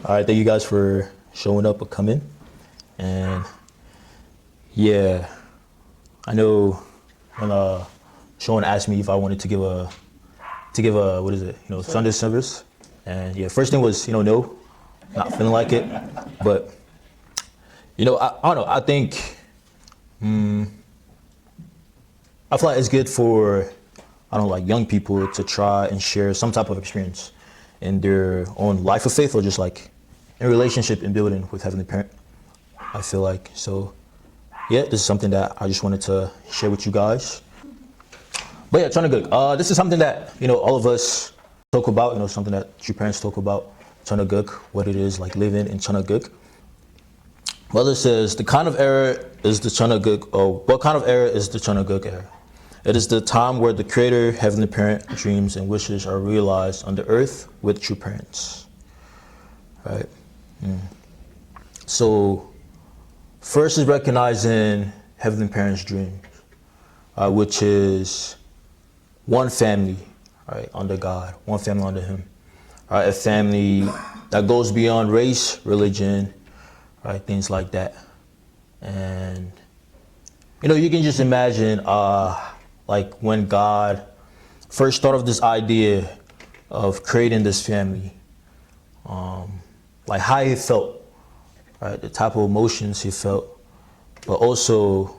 All right, thank you guys for showing up or coming. And yeah, I know when Sean asked me if I wanted to give a what is it, Sunday service. And yeah, first thing was, no, not feeling like it. But I don't know, I think I feel like it's good for like young people to try and share some type of experience in their own life of faith, or just like in relationship and building with Heavenly Parent. I feel like, so yeah, this is something that I just wanted to share with you guys. But yeah, Chanaguk, this is something that all of us talk about, something that true parents talk about. Chanaguk, what it is like living in Chanaguk. Mother says, the kind of era is the Chanaguk, or what kind of era is the Chanaguk era? It is the time where the Creator, Heavenly Parent, dreams and wishes are realized on the earth with true parents. Right? So, first is recognizing Heavenly Parent's dreams, which is one family, right, under God, one family under Him. Right? A family that goes beyond race, religion, right, things like that. And, you can just imagine, like when God first thought of this idea of creating this family, like how He felt, right? The type of emotions He felt, but also,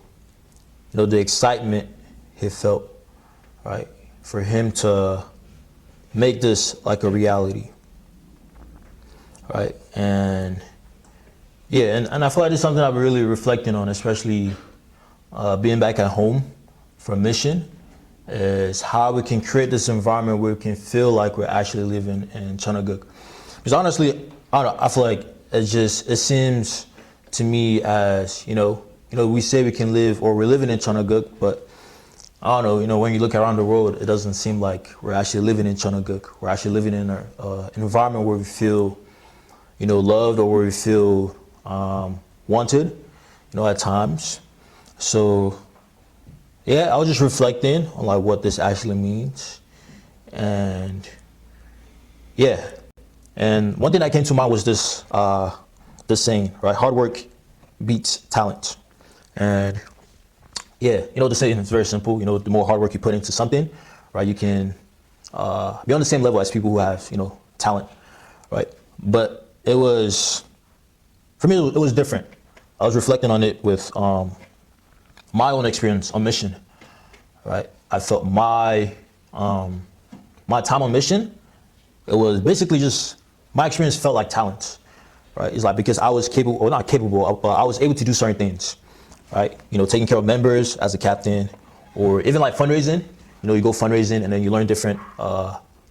the excitement He felt, right? For Him to make this like a reality, right? And yeah, and I feel like it's something I've been really reflecting on, especially being back at home for mission, is how we can create this environment where we can feel like we're actually living in Chanaguk. Because honestly, I don't know, I feel like it seems to me as, we say we can live, or we're living in Chanaguk, but I don't know, when you look around the world, it doesn't seem like we're actually living in Chanaguk. We're actually living in an environment where we feel, loved, or where we feel wanted, at times. So yeah, I was just reflecting on like what this actually means. And yeah, and one thing that came to mind was this saying, right? Hard work beats talent. And yeah, the saying is very simple. The more hard work you put into something, right, you can be on the same level as people who have, talent, right? But it was, for me, it was different. I was reflecting on it with my own experience on mission, right? I felt my time on mission, it was basically just, my experience felt like talent, right? It's like because I was capable, or not capable, but I was able to do certain things, right? Taking care of members as a captain, or even like fundraising. You go fundraising and then you learn different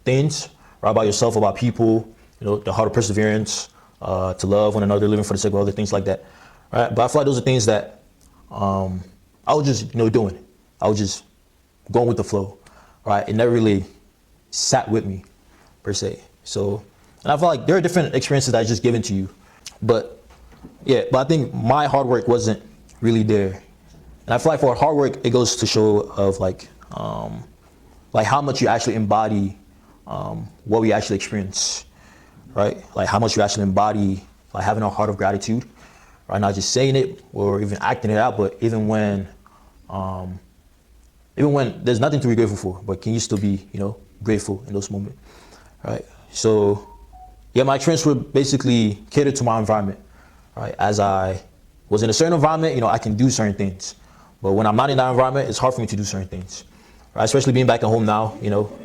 things, right, about yourself, about people, the heart of perseverance, to love one another, living for the sake of other, things like that, right? But I feel like those are things that I was just, doing. I was just going with the flow, right? It never really sat with me, per se. So, and I feel like there are different experiences that are just given to you. But yeah, but I think my hard work wasn't really there. And I feel like for hard work, it goes to show of like how much you actually embody what we actually experience, right? Like how much you actually embody like having a heart of gratitude, right? Not just saying it or even acting it out, but even when there's nothing to be grateful for, but can you still be, grateful in those moments, right? So yeah, my experience would basically cater to my environment, right? As I was in a certain environment, I can do certain things. But when I'm not in that environment, it's hard for me to do certain things, right? Especially being back at home now,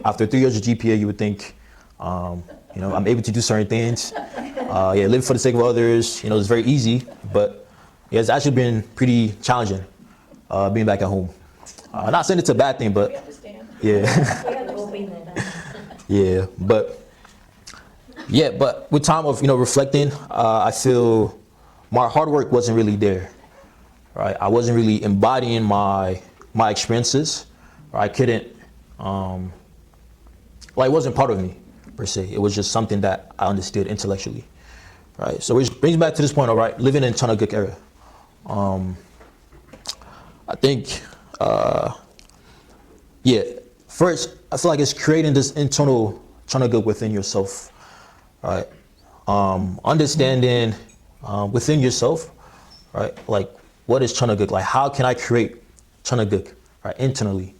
after 3 years of GPA, you would think, I'm able to do certain things. Yeah, live for the sake of others, it's very easy, but yeah, it's actually been pretty challenging being back at home. Not saying it's a bad thing, but yeah. Yeah, but with time of, reflecting, I feel my hard work wasn't really there, right? I wasn't really embodying my experiences. Right? I couldn't, it wasn't part of me, per se. It was just something that I understood intellectually, right? So which brings me back to this point, all right, living in Chanaguk era. I think, yeah, first, I feel like it's creating this internal Chanaguk within yourself, right? understanding within yourself, right? Like, what is chanaguk? Like, how can I create chanaguk, right, internally,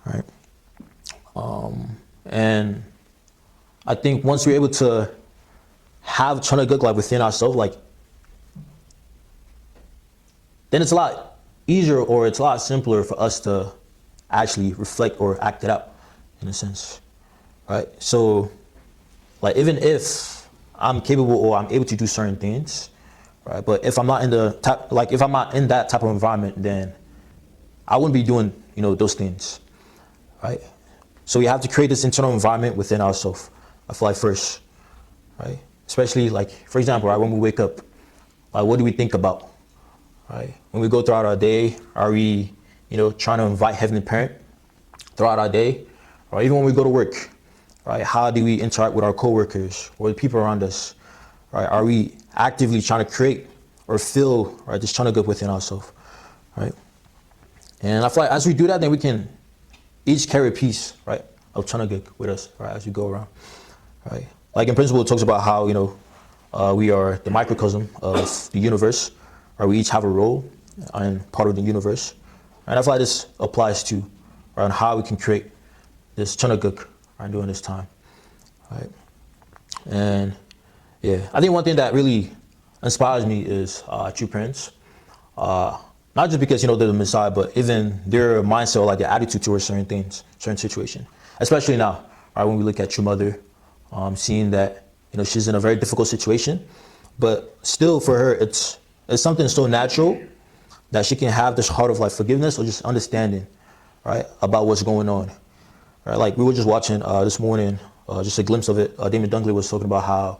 right? And I think once we're able to have chanaguk like within ourselves, like, then it's a lot easier, or it's a lot simpler for us to actually reflect or act it out, in a sense, right? So, like, even if I'm capable or I'm able to do certain things, right? But if I'm not in if I'm not in that type of environment, then I wouldn't be doing, those things, right? So we have to create this internal environment within ourselves, I feel like, first, right? Especially, like, for example, right, when we wake up, like, what do we think about, right? When we go throughout our day, are we, trying to invite Heavenly Parent throughout our day? Or even when we go to work, right? How do we interact with our coworkers or the people around us, right? Are we actively trying to create or feel, right, this chanaguk within ourselves, right? And I feel like as we do that, then we can each carry a piece, right, of chanaguk with us, right, as we go around, right? Like, in principle, it talks about how, we are the microcosm of the universe, right? We each have a role and part of the universe. And I feel like this applies to, right, on how we can create this chanaguk, right, during this time, right? And yeah, I think one thing that really inspires me is true parents. Not just because, they're the Messiah, but even their mindset or like their attitude towards certain things, certain situation. Especially now, right, when we look at True Mother, seeing that, she's in a very difficult situation, but still for her, it's something so natural that she can have this heart of like forgiveness or just understanding, right, about what's going on. Right, like we were just watching this morning, just a glimpse of it. Damon Dunkley was talking about how,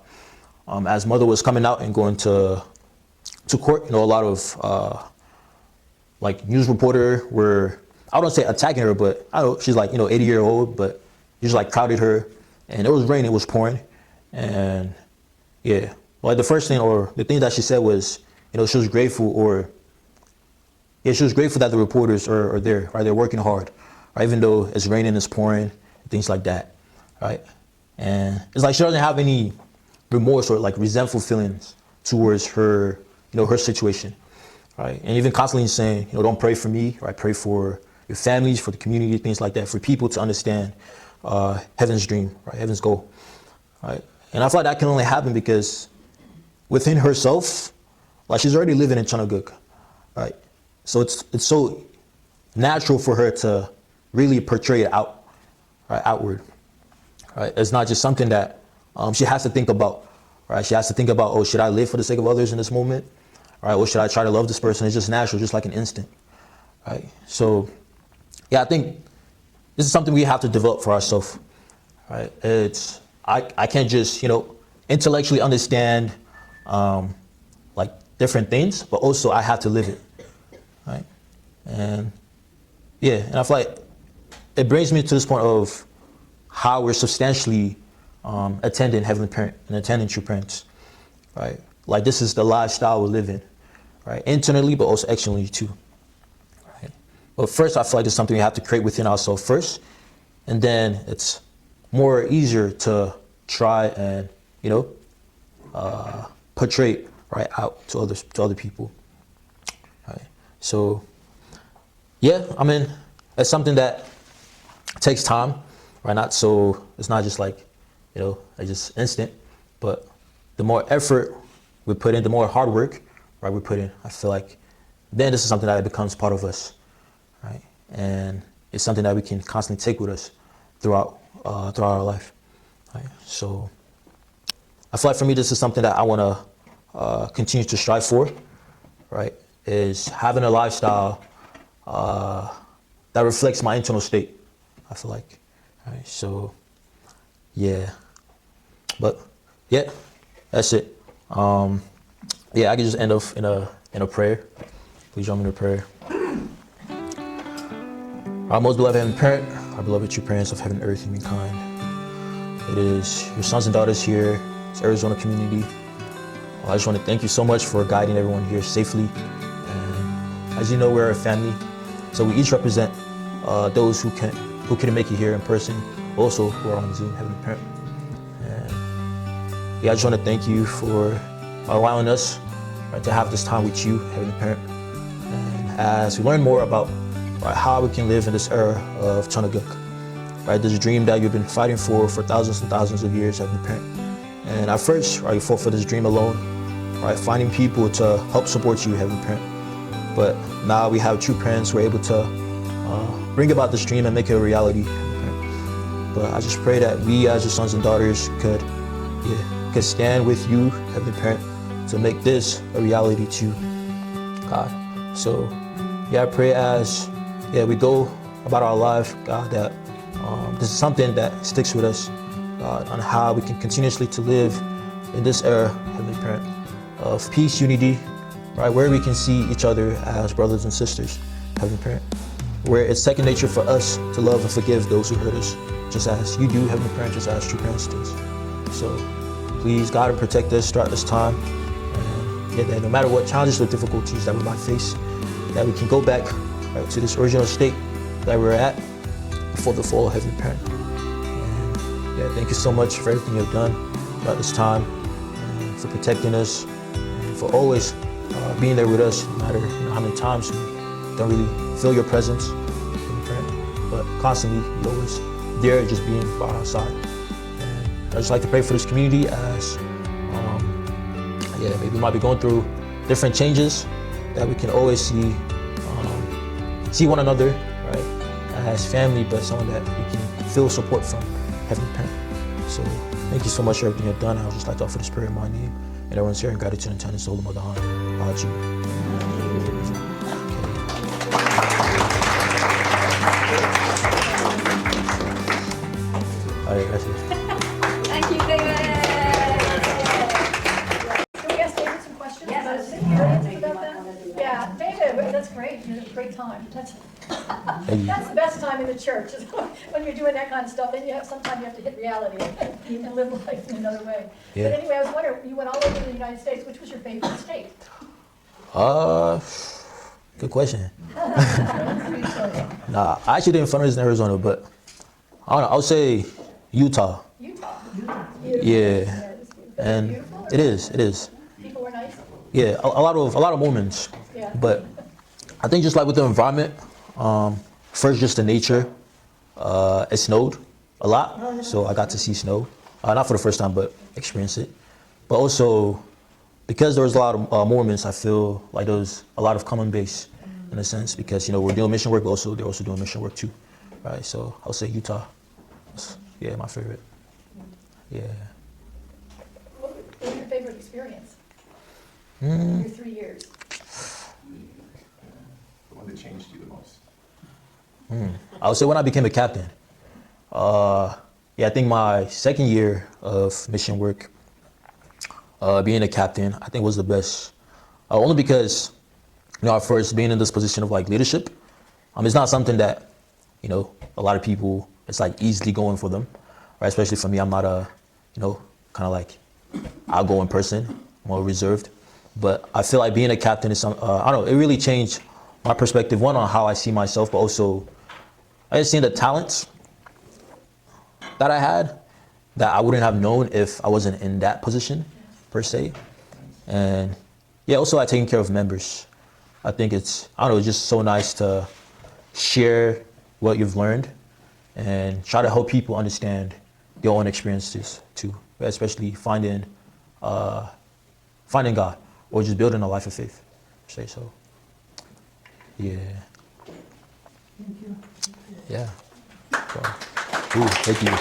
as mother was coming out and going to court, a lot of like news reporter were, I don't say attacking her, but I don't know, she's like, 80-year-old, but just like crowded her, and it was raining, it was pouring, and yeah, like the first thing or the thing that she said was, she was grateful, or yeah, she was grateful that the reporters are there, right? They're working hard, right? Even though it's raining, it's pouring, things like that, right? And it's like she doesn't have any remorse or like resentful feelings towards her, her situation, right? And even constantly saying, don't pray for me, right? Pray for your families, for the community, things like that, for people to understand heaven's dream, right? Heaven's goal, right? And I feel like that can only happen because within herself, like she's already living in chanaguk, right? So it's so natural for her to really portray it out, right, outward, right? It's not just something that she has to think about, right? She has to think about, oh, should I live for the sake of others in this moment, right? Or should I try to love this person? It's just natural, just like an instinct, right? So, yeah, I think this is something we have to develop for ourselves, right? I can't just, intellectually understand like different things, but also I have to live it, right? And yeah, and I feel like it brings me to this point of how we're substantially attending Heavenly Parent and attending True Parents, right? Like this is the lifestyle we live in, right? Internally, but also externally too, right? But first, I feel like it's something we have to create within ourselves first, and then it's more easier to try and, portray right out to other people, right? So yeah, I mean, it's something that takes time, right? It's not just like, it's just instant, but the more effort we put in, the more hard work, right, we put in, I feel like then this is something that becomes part of us, right? And it's something that we can constantly take with us throughout our life, right? So I feel like for me, this is something that I want to continue to strive for, right? Is having a lifestyle that reflects my internal state, I feel like, right? So yeah, but yeah, that's it. Yeah, I can just end off in a prayer. Please join me in a prayer. Our most beloved Heavenly Parent, our beloved true parents of heaven, earth, and humankind. It is your sons and daughters here. It's Arizona community. I just want to thank you so much for guiding everyone here safely. And as you know, we're a family, so we each represent those who couldn't make it here in person, also who are on Zoom, Heavenly Parent. And yeah, I just want to thank you for allowing us, right, to have this time with you, Heavenly Parent. And as we learn more about, right, how we can live in this era of Chanaguk, right, this dream that you've been fighting for thousands and thousands of years, Heavenly Parent. And at first, right, you fought for this dream alone, right, finding people to help support you, Heavenly Parent. But now we have true parents who are able to bring about this dream and make it a reality, Heavenly Parent. But I just pray that we as your sons and daughters could stand with you, Heavenly Parent, to make this a reality too, God. So, yeah, I pray as we go about our life, God, that this is something that sticks with us, God, on how we can continuously to live in this era, Heavenly Parent, of peace, unity, right, where we can see each other as brothers and sisters, Heavenly Parent, where it's second nature for us to love and forgive those who hurt us, just as you do, Heavenly Parent, just as true parents do. So please, God, and protect us throughout this time, and that no matter what challenges or difficulties that we might face, that we can go back, right, to this original state that we're at before the fall, Heavenly Parent. And thank you so much for everything you've done throughout this time, and for protecting us, and for always being there with us, no matter how many times we don't really feel your presence, Heavenly Parent, but constantly you're always there, just being by our side. And I just like to pray for this community as maybe we might be going through different changes, that we can always see one another, right, as family, but someone that we can feel support from, Heavenly Parent. So thank you so much for everything you've done. I would just like to offer this prayer in my name, and everyone's here in gratitude and tenderness to Holy Mother Han. All right, that's it. Thank you, David. Can we ask David some questions? Yes. About that? Yeah, David, that's great. You had a great time. That's the best time in the church, is when you're doing that kind of stuff. Then sometimes you have to hit reality and live life in another way. Yeah. But anyway, I was wondering, you went all over the United States. Which was your favorite state? Good question. Nah, I actually didn't fundraise in Arizona, but I don't know, I would say Utah. Utah. Yeah, It's and beautiful. it is. People were nice. Yeah, a lot of Mormons. Yeah. But I think just like with the environment, first just the nature. It snowed a lot, so I got to see snow. Not for the first time, but experience it. But also, because there was a lot of Mormons, I feel like there was a lot of common base in a sense, because we're doing mission work, but they're also doing mission work too, right? So I'll say Utah. Yeah, my favorite. Yeah. What was your favorite experience? Your 3 years. The one that changed you the most? I would say when I became a captain. I think my second year of mission work, being a captain, I think was the best. Only because, at first being in this position of like leadership, it's not something that, a lot of people, it's like easily going for them, right? Especially for me, I'm not a, kind of like outgoing person, more reserved. But I feel like being a captain is it really changed my perspective, one, on how I see myself, but also I just seen the talents that I had that I wouldn't have known if I wasn't in that position per se. And also like taking care of members. I think it's just so nice to share what you've learned and try to help people understand their own experiences too, especially finding God, or just building a life of faith, say so. Yeah. Thank you. Yeah. So, thank you.